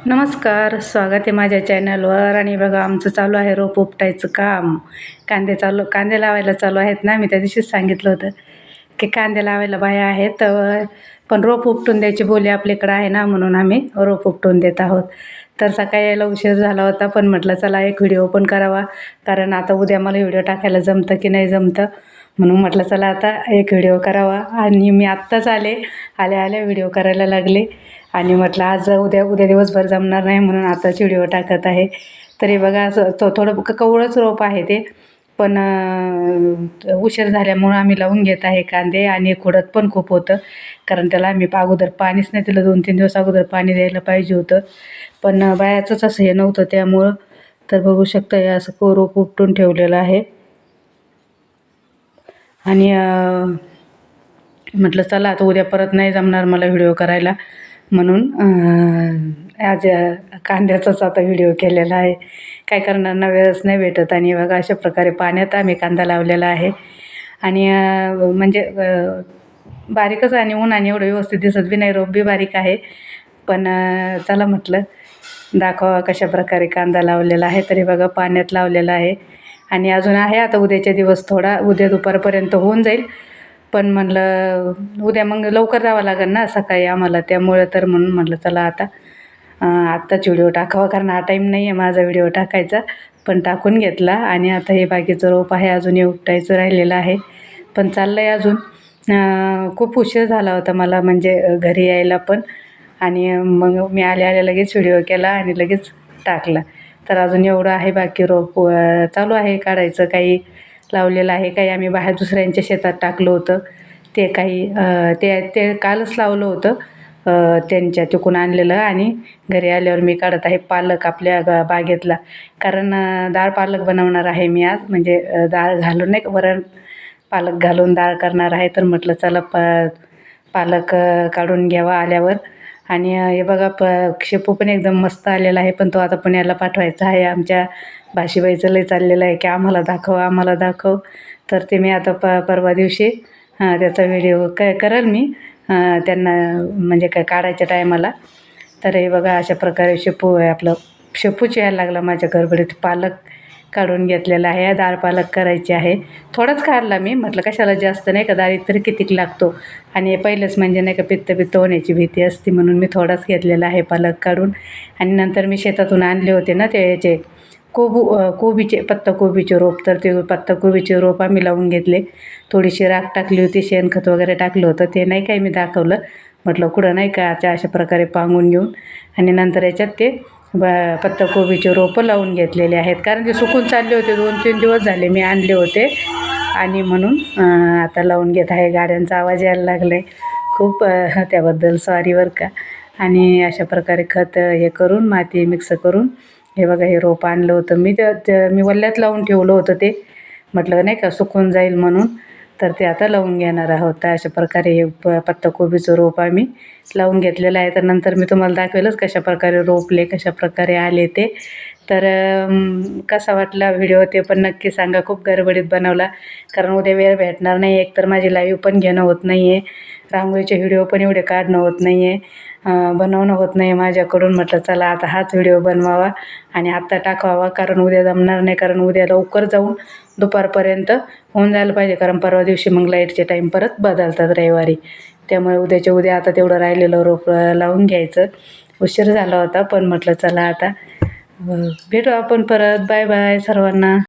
नमस्कार, स्वागत आहे माझ्या चॅनलवर. आणि बघा, आमचं चालू आहे रोप उपटायचं काम. कांदे लावायला चालू आहेत ना. मी त्या दिवशीच सांगितलं होतं की कांदे लावायला बाया आहेत, पण रोप उपटून द्यायची बोली आपल्याकडं आहे ना, म्हणून आम्ही रोप उपटून देत आहोत. तर सकाळी यायला उशीर झाला होता, पण म्हटलं चला एक व्हिडिओ पण करावा, कारण आता उद्या मला व्हिडिओ टाकायला जमतं की नाही जमतं, म्हणून म्हटलं चला आता एक व्हिडिओ करावा. आणि मी आत्ताच आल्या व्हिडिओ करायला लागले. आणि म्हटलं आज उद्या दिवसभर जमणार नाही, म्हणून आताच व्हिडिओ टाकत आहे. तरी बघा, असं थोडं कवळंच रोप आहे ते, पण उशीर झाल्यामुळं आम्ही लावून घेत आहे कांदे. आणि खुडत पण खूप होतं, कारण त्याला आम्ही अगोदर पाणीच नाही दिलं. 2-3 दिवस अगोदर पाणी द्यायला पाहिजे होतं, पण बायाचंच असं हे नव्हतं त्यामुळं. तर बघू शकता, हे असं रोप उपटून ठेवलेलं आहे. आणि म्हटलं चला आता उद्या परत नाही जमणार मला व्हिडिओ करायला, म्हणून आज कांद्याचाच आता व्हिडिओ केलेला आहे. काय करणार ना, वेळच नाही भेटत. आणि बघा, अशा प्रकारे पाण्यात आम्ही कांदा लावलेला आहे. आणि म्हणजे बारीकच, आणि उन्हाने एवढं व्यवस्थित दिसत बी नाही, रोप बी बारीक आहे. पण चला म्हटलं दाखवा कशा प्रकारे कांदा लावलेला आहे. तरी बघा, पाण्यात लावलेला आहे. आणि अजून आहे आता उद्याचे दिवस, थोडा उद्या दुपारपर्यंत होऊन जाईल. पण म्हटलं उद्या मग लवकर जावं लागेल ना सकाळी आम्हाला, त्यामुळे तर म्हणून म्हटलं चला आता आत्ताच व्हिडिओ टाकावा, कारण हा टाईम नाही आहे माझा व्हिडिओ टाकायचा. पण टाकून घेतला. आणि आता हे बाकीचं रोप आहे, अजून हे उपटायचं राहिलेलं आहे, पण चाललं आहे अजून. खूप उशीर झाला होता मला, म्हणजे घरी यायला पण. आणि मग मी आल्या लगेच व्हिडिओ केला आणि लगेच टाकला. तर अजून एवढं आहे बाकी रोप, चालू आहे काढायचं. काही लावलेलं आहे, काही आम्ही बाहेर दुसऱ्यांच्या शेतात टाकलं होतं. ते काही ते कालच लावलं होतं, त्यांच्या तिकून आणलेलं. आणि घरी आल्यावर मी काढत आहे पालक आपल्या बागेतला, कारण डाळ पालक बनवणार आहे मी आज. म्हणजे डाळ घालून नाही, वरण पालक घालून डाळ करणार आहे. तर म्हटलं चला पालक काढून घ्यावा आल्यावर. आणि हे बघा, शेपू पण एकदम मस्त आलेला आहे, पण तो आता पुण्याला पाठवायचा आहे. आमच्या भाषीबाईचं लय चाललेलं आहे की आम्हाला दाखव. तर ते मी आता परवा दिवशी त्याचा व्हिडिओ करेल मी त्यांना, म्हणजे काय काढायच्या टायमाला. तर हे बघा, अशा प्रकारे शेपू आहे आपलं. शेपूच यायला लागला माझ्या गडबडीत. पालक काढून घेतलेला आहे, डाळ पालक करायची आहे. थोडाच काढला मी, म्हटलं कशाला जास्त, नाही का डाळीत तरी कितीक लागतो. आणि पहिलंच म्हणजे नाही का पित्त होण्याची भीती असते, म्हणून मी थोडाच घेतलेला आहे पालक काढून. आणि नंतर मी शेतातून आणले होते ना ते याचे कोबीचे पत्ताकोबीचे रोप. तर ते पत्ताकोबीचे रोप आम्ही लावून घेतले. थोडीशी राख टाकली होती, शेणखत वगैरे टाकलं होतं. ते नाही काय मी दाखवलं, म्हटलं कुठं नाही का अशा प्रकारे पांगून घेऊन. आणि नंतर याच्यात ते पत्ताकोबीचे रोपं लावून घेतलेले आहेत, कारण ते सुकून चालले होते. 2-3 दिवस झाले मी आणले होते, आणि म्हणून आता लावून घेत आहे. गाड्यांचा आवाज यायला लागला आहे खूप, त्याबद्दल सॉरी बरं का. आणि अशा प्रकारे खत हे करून, माती मिक्स करून, हे बघा हे रोप आणलं होतं मी. मी वल्ल्यात लावून ठेवलं होतं ते, म्हटलं नाही का सुकून जाईल म्हणून. तर ते आता लावून घेणार आहोत. तर अशा प्रकारे हे पत्ताकोबीचं रोप आम्ही लावून घेतलेलं आहे. तर नंतर मी तुम्हाला दाखवेलच कशा प्रकारे रोपले, कशा प्रकारे आले ते. तर कसा वाटला व्हिडिओ ते पण नक्की सांगा. खूप गडबडीत बनवला, कारण उद्या वेळ भेटणार नाही. एकतर माझी लाईव्ह पण घेणं होत नाही आहे, रांगोळीचे व्हिडिओ पण एवढे काढणं होत नाही आहे, बनवणं होत नाही माझ्याकडून. म्हटलं चला आता हाच व्हिडिओ बनवावा आणि आत्ता टाकावा, कारण उद्या जमणार नाही. कारण उद्या लवकर जाऊन दुपारपर्यंत होऊन जायला पाहिजे, कारण परवा दिवशी मग लाईटचे टाईम परत बदलतात रविवारी. त्यामुळे उद्याच्या उद्या आता तेवढं राहिलेलं रोप लावून घ्यायचं. उशीर झाला होता, पण म्हटलं चला आता भेटू आपण परत. बाय बाय सर्वांना.